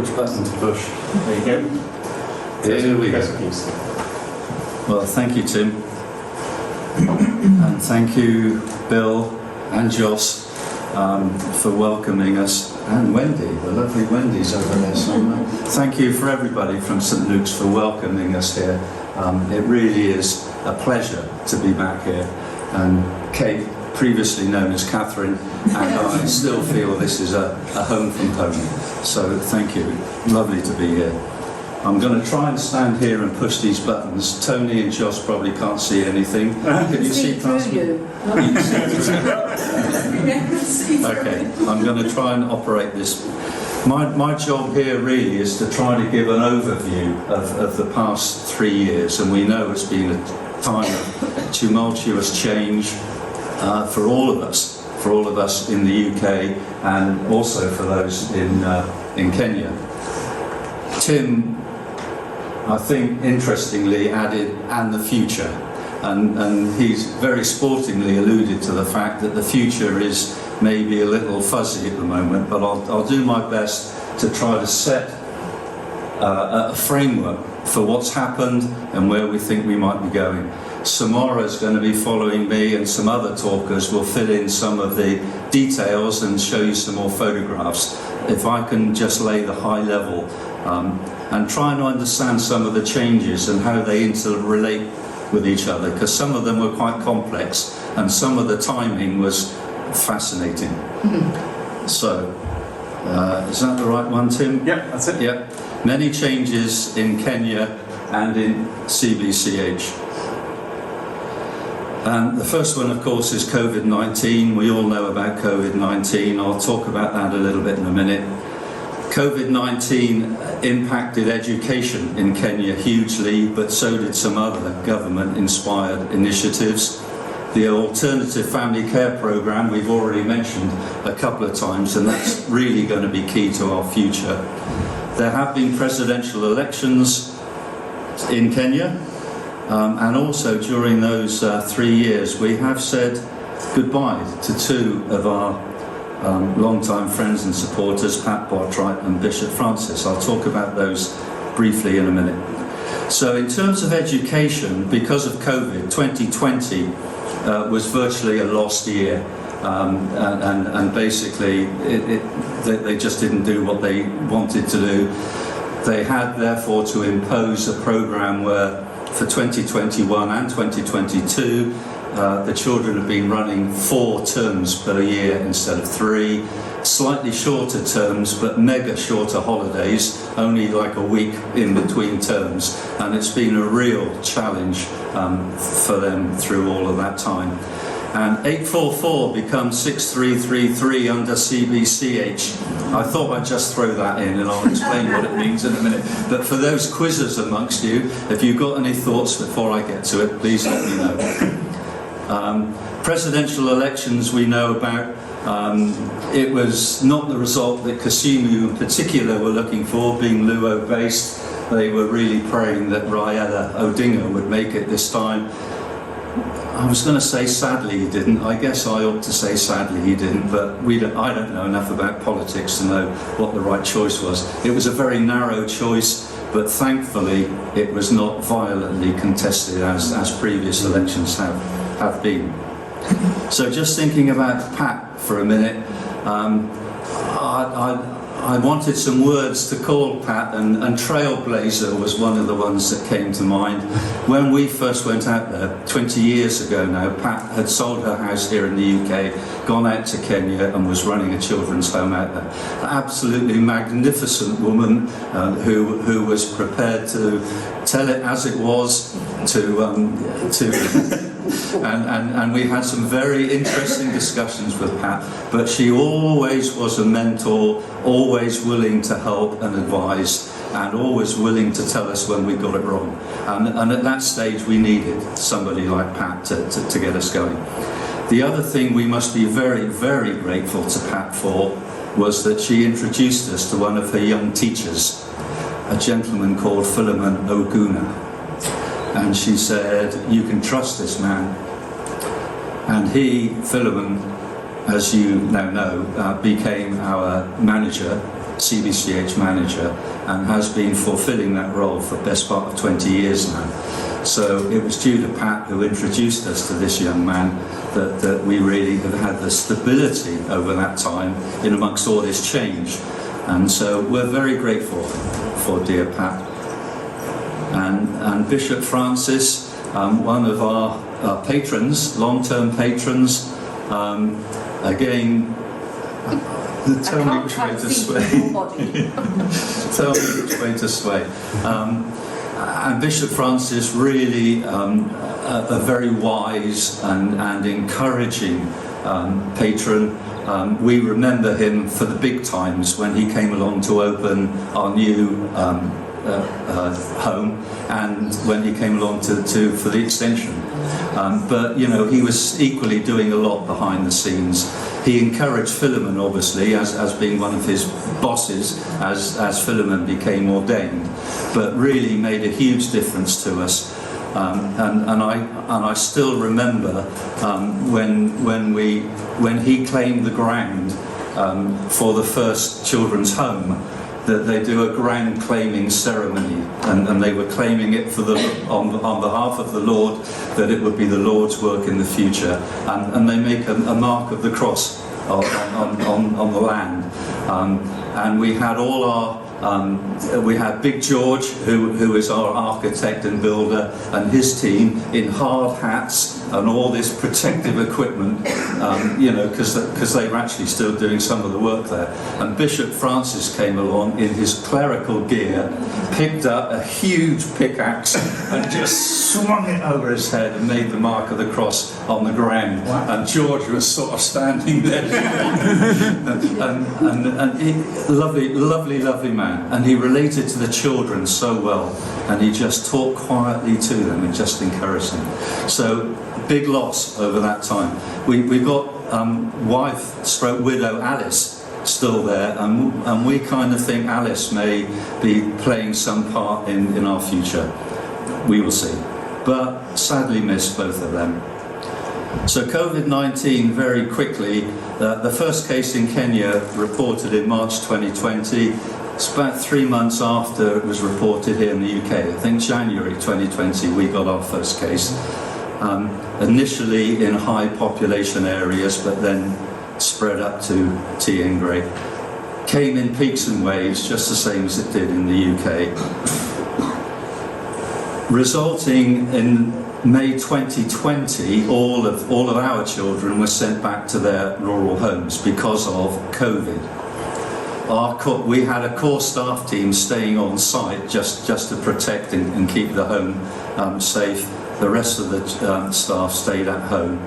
which button to push. There you go. Here we go. Well, thank you, Tim. And thank you, Bill and Joss, for welcoming us. And Wendy, the lovely Wendy's over there somewhere. Thank you for everybody from St Luke's for welcoming us here. It really is a pleasure to be back here. And Kate, previously known as Catherine, and I still feel this is a home from home. So thank you. Lovely to be here. I'm going to try and stand here and push these buttons. Tony and Joss probably can't see anything. Can you see past me? You can see through. Okay, I'm going to try and operate this. My job here really is to try to give an overview of the past 3 years, and we know it's been a time of tumultuous change for all of us in the UK, and also for those in Kenya. Tim, I think, interestingly added, and the future. And he's very sportingly alluded to the fact that the future is maybe a little fuzzy at the moment, but I'll do my best to try to set a framework for what's happened and where we think we might be going. Samara is going to be following me, and some other talkers will fill in some of the details and show you some more photographs. If I can just lay the high level and try and understand some of the changes and how they interrelate with each other, because some of them were quite complex and some of the timing was fascinating. So, is that the right one, Tim? Yep, that's it. Yep. Many changes in Kenya and in CBCH. And the first one, of course, is COVID-19. We all know about COVID-19. I'll talk about that a little bit in a minute. COVID-19 impacted education in Kenya hugely, but so did some other government-inspired initiatives. The alternative family care program we've already mentioned a couple of times, and that's really going to be key to our future. There have been presidential elections in Kenya, and also during those 3 years we have said goodbye to two of our long-time friends and supporters, Pat Bottright and Bishop Francis. I'll talk about those briefly in a minute. So in terms of education, because of COVID, 2020 was virtually a lost year, and basically they just didn't do what they wanted to do. They had therefore to impose a program where for 2021 and 2022 the children have been running 4 terms per year instead of 3, slightly shorter terms but mega shorter holidays, only like a week in between terms, and it's been a real challenge for them through all of that time. And 844 becomes 6333 under CBCH. I thought I'd just throw that in, and I'll explain what it means in a minute. But for those quizzers amongst you, if you've got any thoughts before I get to it, please let me know. Presidential elections we know about. It was not the result that Kisumu in particular were looking for, being Luo based. They were really praying that Raila Odinga would make it this time. I was going to say sadly he didn't. I guess I ought to say sadly he didn't, but I don't know enough about politics to know what the right choice was. It was a very narrow choice, but thankfully it was not violently contested as previous elections have been. So just thinking about Pat for a minute, I wanted some words to call Pat, and Trailblazer was one of the ones that came to mind. When we first went out there 20 years ago now, Pat had sold her house here in the UK, gone out to Kenya and was running a children's home out there. An absolutely magnificent woman who was prepared to tell it as it was, and we had some very interesting discussions with Pat, but she always was a mentor, always willing to help and advise, and always willing to tell us when we got it wrong. And at that stage we needed somebody like Pat to get us going. The other thing we must be very, very grateful to Pat for was that she introduced us to one of her young teachers, a gentleman called Philemon Oguna. And she said, you can trust this man. And Philemon, as you now know, became our manager CBCH manager and has been fulfilling that role for the best part of 20 years now. So it was due to Pat, who introduced us to this young man, that we really have had the stability over that time in amongst all this change. And so we're very grateful for dear Pat. And Bishop Francis, one of our patrons, long-term patrons, again, tell me which way to sway. Tell me which way to sway. And Bishop Francis really a very wise and encouraging patron. We remember him for the big times when he came along to open our new home, and when he came along for the extension. But you know, he was equally doing a lot behind the scenes. He encouraged Philemon, obviously, as being one of his bosses, as Philemon became ordained, but really made a huge difference to us. And I still remember when he claimed the ground for the first children's home, that they do a ground claiming ceremony, and they were claiming it for on behalf of the Lord, that it would be the Lord's work in the future, and they make a mark of the cross on the land, and we had all our we had Big George, who is our architect and builder, and his team in hard hats and all this protective equipment, you know, because they were actually still doing some of the work there. And Bishop Francis came along in his clerical gear, picked up a huge pickaxe and just swung it over his head and made the mark of the cross on the ground. Wow. And George was sort of standing there. and he, lovely man. And he related to the children so well, and he just talked quietly to them and just encouraged them. So big loss over that time. We got widow Alice still there, and we kind of think Alice may be playing some part in our future. We will see. But sadly missed both of them. So COVID-19, very quickly, the first case in Kenya reported in March 2020. It's about 3 months after it was reported here in the UK. I think January 2020 we got our first case. Initially in high population areas, but then spread up to Tiengre. Came in peaks and waves, just the same as it did in the UK. Resulting in May 2020, all of our children were sent back to their rural homes because of COVID. We had a core staff team staying on site just to protect and keep the home safe. The rest of the staff stayed at home.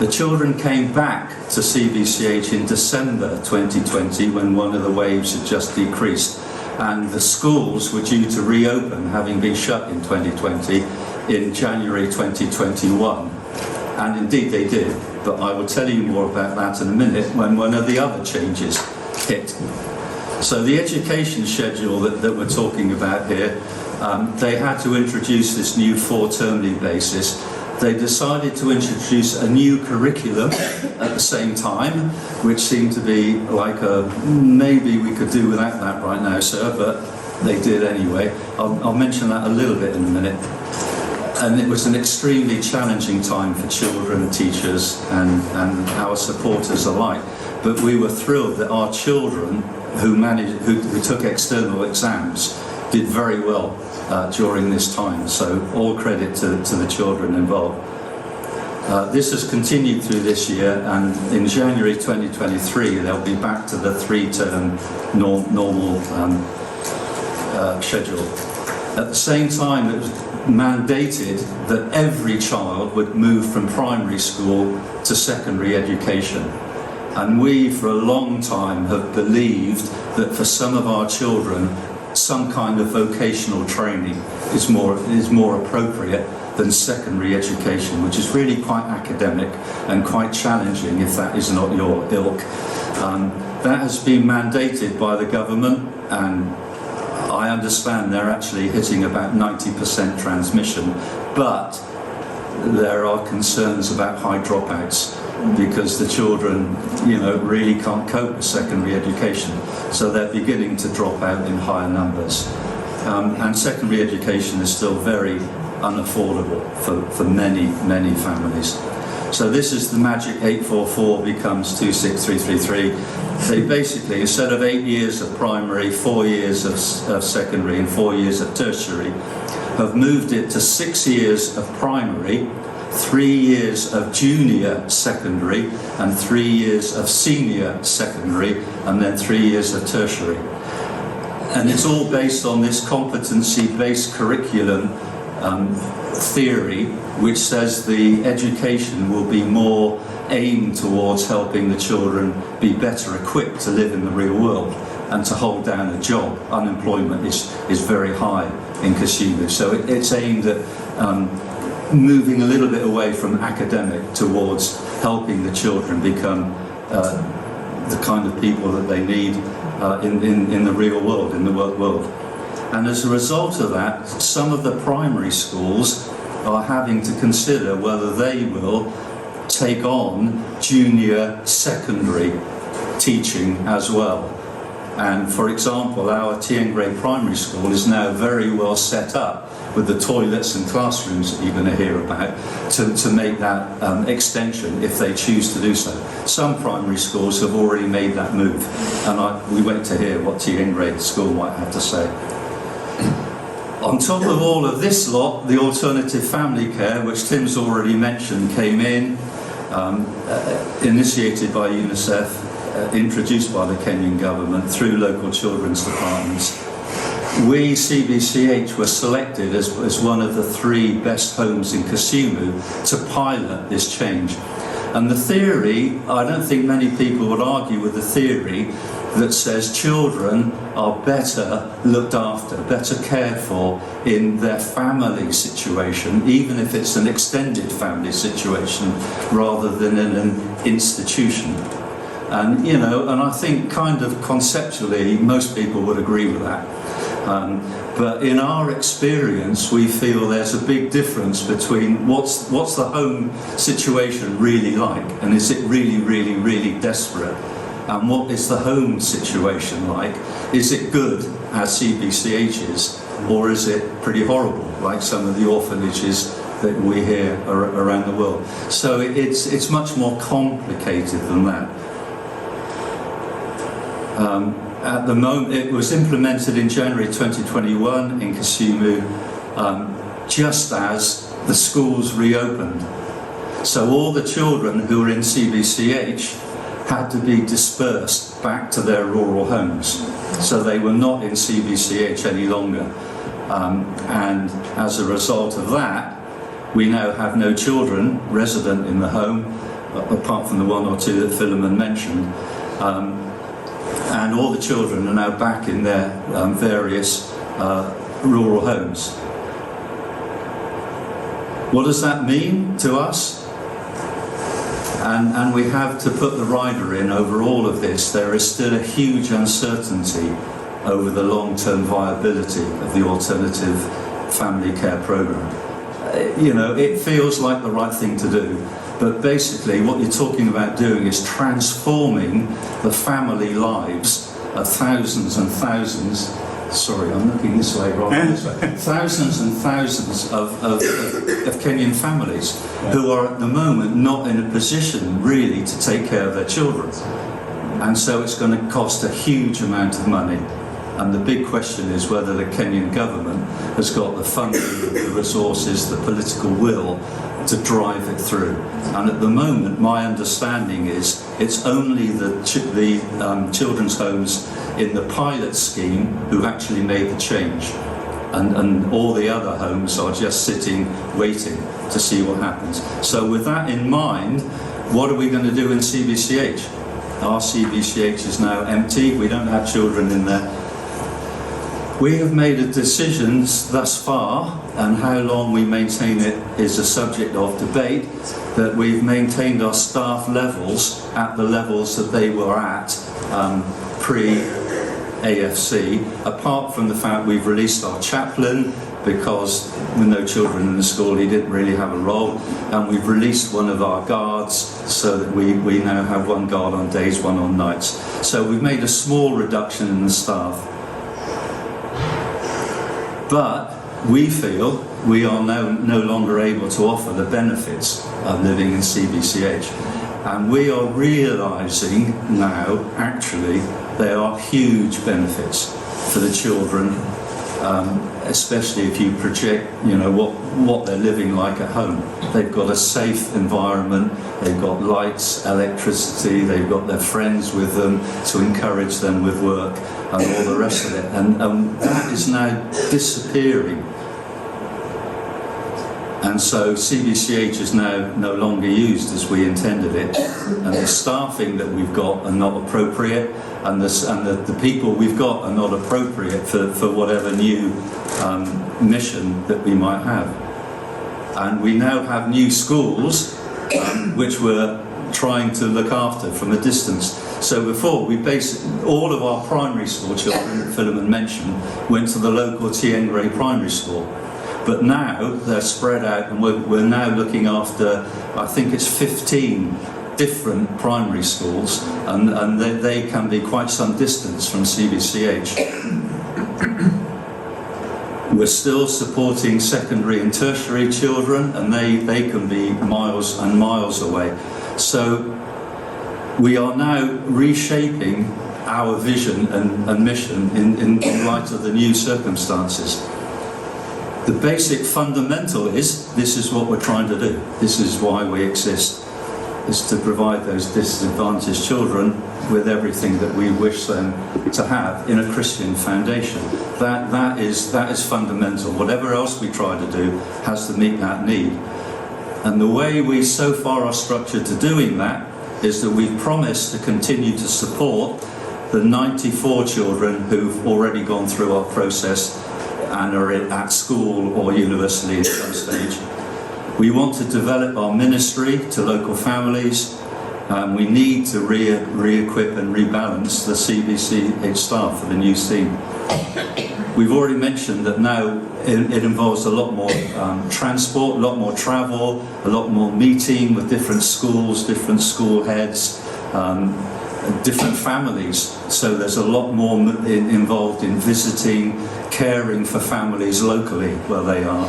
The children came back to CBCH in December 2020 when one of the waves had just decreased, and the schools were due to reopen, having been shut in 2020, in January 2021. And indeed they did, but I will tell you more about that in a minute when one of the other changes hit. So the education schedule that we're talking about here, they had to introduce this new 4-termly basis. They decided to introduce a new curriculum at the same time, which seemed to be like maybe we could do without that right now, sir, but they did anyway. I'll mention that a little bit in a minute. And it was an extremely challenging time for children, teachers, and our supporters alike. But we were thrilled that our children who took external exams did very well during this time. So all credit to the children involved. This has continued through this year, and in January 2023 they'll be back to the 3-term normal schedule. At the same time, it was mandated that every child would move from primary school to secondary education. And we, for a long time, have believed that for some of our children, some kind of vocational training is more appropriate than secondary education, which is really quite academic and quite challenging if that is not your ilk. That has been mandated by the government, and I understand they're actually hitting about 90% transmission, but there are concerns about high dropouts because the children, really can't cope with secondary education. So they're beginning to drop out in higher numbers. And secondary education is still very unaffordable for many, many families. So this is the magic 844 becomes 26333. They basically, instead of 8 years of primary, 4 years of secondary and 4 years of tertiary, have moved it to 6 years of primary, 3 years of junior secondary and 3 years of senior secondary, and then 3 years of tertiary. And it's all based on this competency-based curriculum theory, which says the education will be more aimed towards helping the children be better equipped to live in the real world and to hold down a job. Unemployment is very high in Kisumu, so it's aimed at moving a little bit away from academic towards helping the children become the kind of people that they need in the real world, in the world. And as a result of that, some of the primary schools are having to consider whether they will take on junior secondary teaching as well. And for example, our Tiengray Primary School is now very well set up with the toilets and classrooms that you're going to hear about to make that extension if they choose to do so. Some primary schools have already made that move, and we wait to hear what Tiengray School might have to say. On top of all of this lot, the alternative family care, which Tim's already mentioned, came in, initiated by UNICEF, introduced by the Kenyan government through local children's departments. We, CBCH, were selected as one of the 3 best homes in Kisumu to pilot this change. And the theory, I don't think many people would argue with the theory that says children are better looked after, better cared for in their family situation, even if it's an extended family situation, rather than in an institution. And, and I think kind of conceptually, most people would agree with that. But in our experience, we feel there's a big difference between what's the home situation really like, and is it really, really, really desperate? And what is the home situation like? Is it good, as CBCH is, or is it pretty horrible, like some of the orphanages that we hear around the world? So it's much more complicated than that. At the moment, it was implemented in January 2021 in Kisumu, just as the schools reopened. So all the children who were in CBCH had to be dispersed back to their rural homes. So they were not in CBCH any longer. And as a result of that, we now have no children resident in the home, apart from the 1 or 2 that Philemon mentioned. And all the children are now back in their various rural homes. What does that mean to us? And we have to put the rider in over all of this. There is still a huge uncertainty over the long-term viability of the alternative family care programme. It feels like the right thing to do. But basically what you're talking about doing is transforming the family lives of thousands and thousands, sorry, I'm looking this way rather than this way, thousands and thousands of Kenyan families who are at the moment not in a position really to take care of their children. And so it's going to cost a huge amount of money. And the big question is whether the Kenyan government has got the funding, the resources, the political will to drive it through. And at the moment, my understanding is it's only the children's homes in the pilot scheme who actually made the change. And all the other homes are just sitting, waiting to see what happens. So with that in mind, what are we going to do in CBCH? Our CBCH is now empty. We don't have children in there. We have made a decision thus far, and how long we maintain it is a subject of debate, that we've maintained our staff levels at the levels that they were at pre-AFC, apart from the fact we've released our chaplain, because with no children in the school, he didn't really have a role. And we've released one of our guards so that we now have one guard on days, one on nights. So we've made a small reduction in the staff. But we feel we are no longer able to offer the benefits of living in CBCH. And we are realising now, actually, there are huge benefits for the children, especially if you project, what they're living like at home. They've got a safe environment, they've got lights, electricity, they've got their friends with them to encourage them with work and all the rest of it. And that is now disappearing. And so CBCH is now no longer used as we intended it, and the staffing that we've got are not appropriate, and the people we've got are not appropriate for whatever new mission that we might have. And we now have new schools which we're trying to look after from a distance. So before, all of our primary school children that Philemon mentioned went to the local Tiengray primary school. But now they're spread out, and we're now looking after, I think it's 15 different primary schools, and they can be quite some distance from CBCH. We're still supporting secondary and tertiary children, and they can be miles and miles away. So we are now reshaping our vision and mission in light of the new circumstances. The basic fundamental is, this is what we're trying to do. This is why we exist, is to provide those disadvantaged children with everything that we wish them to have in a Christian foundation. That is fundamental. Whatever else we try to do has to meet that need. And the way we so far are structured to doing that is that we've promised to continue to support the 94 children who've already gone through our process and are at school or university at some stage. We want to develop our ministry to local families. We need to re-equip and rebalance the CBCH staff for the new team. We've already mentioned that now it involves a lot more transport, a lot more travel, a lot more meeting with different schools, different school heads, different families. So there's a lot more involved in visiting, caring for families locally where they are.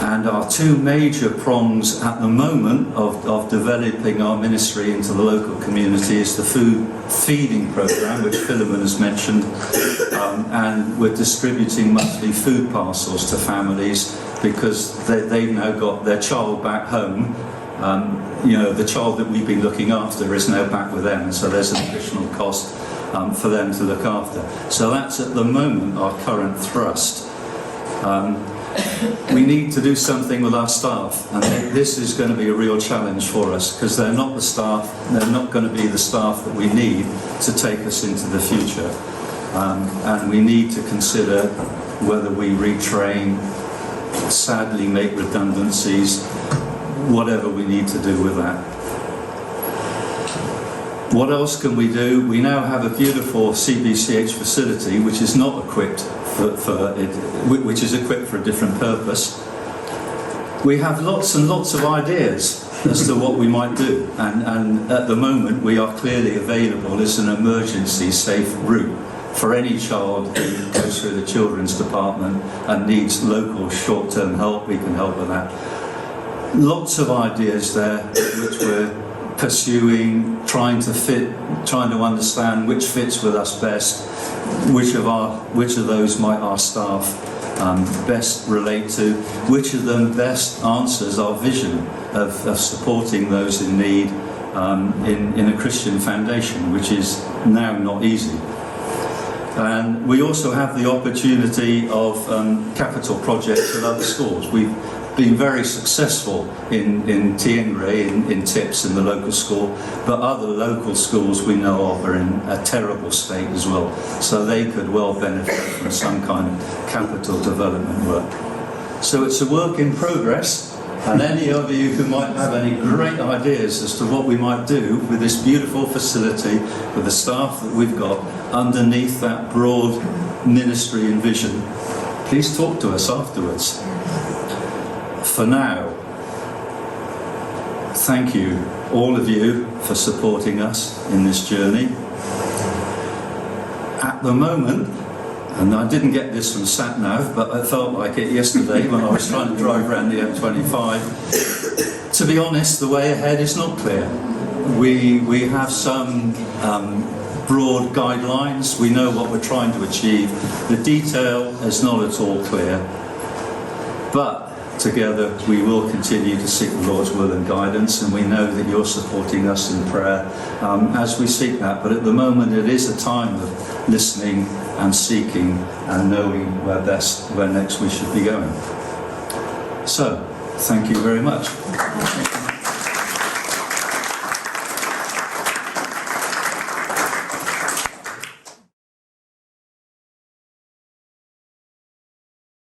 And our two major prongs at the moment of developing our ministry into the local community is the food feeding programme, which Philemon has mentioned, and we're distributing monthly food parcels to families because they've now got their child back home. The child that we've been looking after is now back with them, so there's an additional cost for them to look after. So that's at the moment our current thrust. We need to do something with our staff, and this is going to be a real challenge for us because they're not going to be the staff that we need to take us into the future. And we need to consider whether we retrain, sadly make redundancies, whatever we need to do with that. What else can we do? We now have a beautiful CBCH facility which is not equipped which is equipped for a different purpose. We have lots and lots of ideas as to what we might do, and at the moment we are clearly available as an emergency safe route for any child who goes through the children's department and needs local short-term help. We can help with that. Lots of ideas there which we're pursuing, trying to understand which fits with us best, which of those might our staff best relate to, which of them best answers our vision of supporting those in need in a Christian foundation, which is now not easy. And we also have the opportunity of capital projects with other schools. We've been very successful in Tiengray, in TIPS, in the local school, but other local schools we know of are in a terrible state as well. So they could well benefit from some kind of capital development work. So it's a work in progress, and any of you who might have any great ideas as to what we might do with this beautiful facility, with the staff that we've got, underneath that broad ministry and vision, please talk to us afterwards. For now, thank you, all of you, for supporting us in this journey. At the moment, and I didn't get this from SatNav, but I felt like it yesterday when I was trying to drive around the M25. To be honest, the way ahead is not clear. We have some broad guidelines. We know what we're trying to achieve. The detail is not at all clear. But together we will continue to seek the Lord's will and guidance, and we know that you're supporting us in prayer as we seek that. But at the moment it is a time of listening and seeking and knowing where next we should be going. So, thank you very much.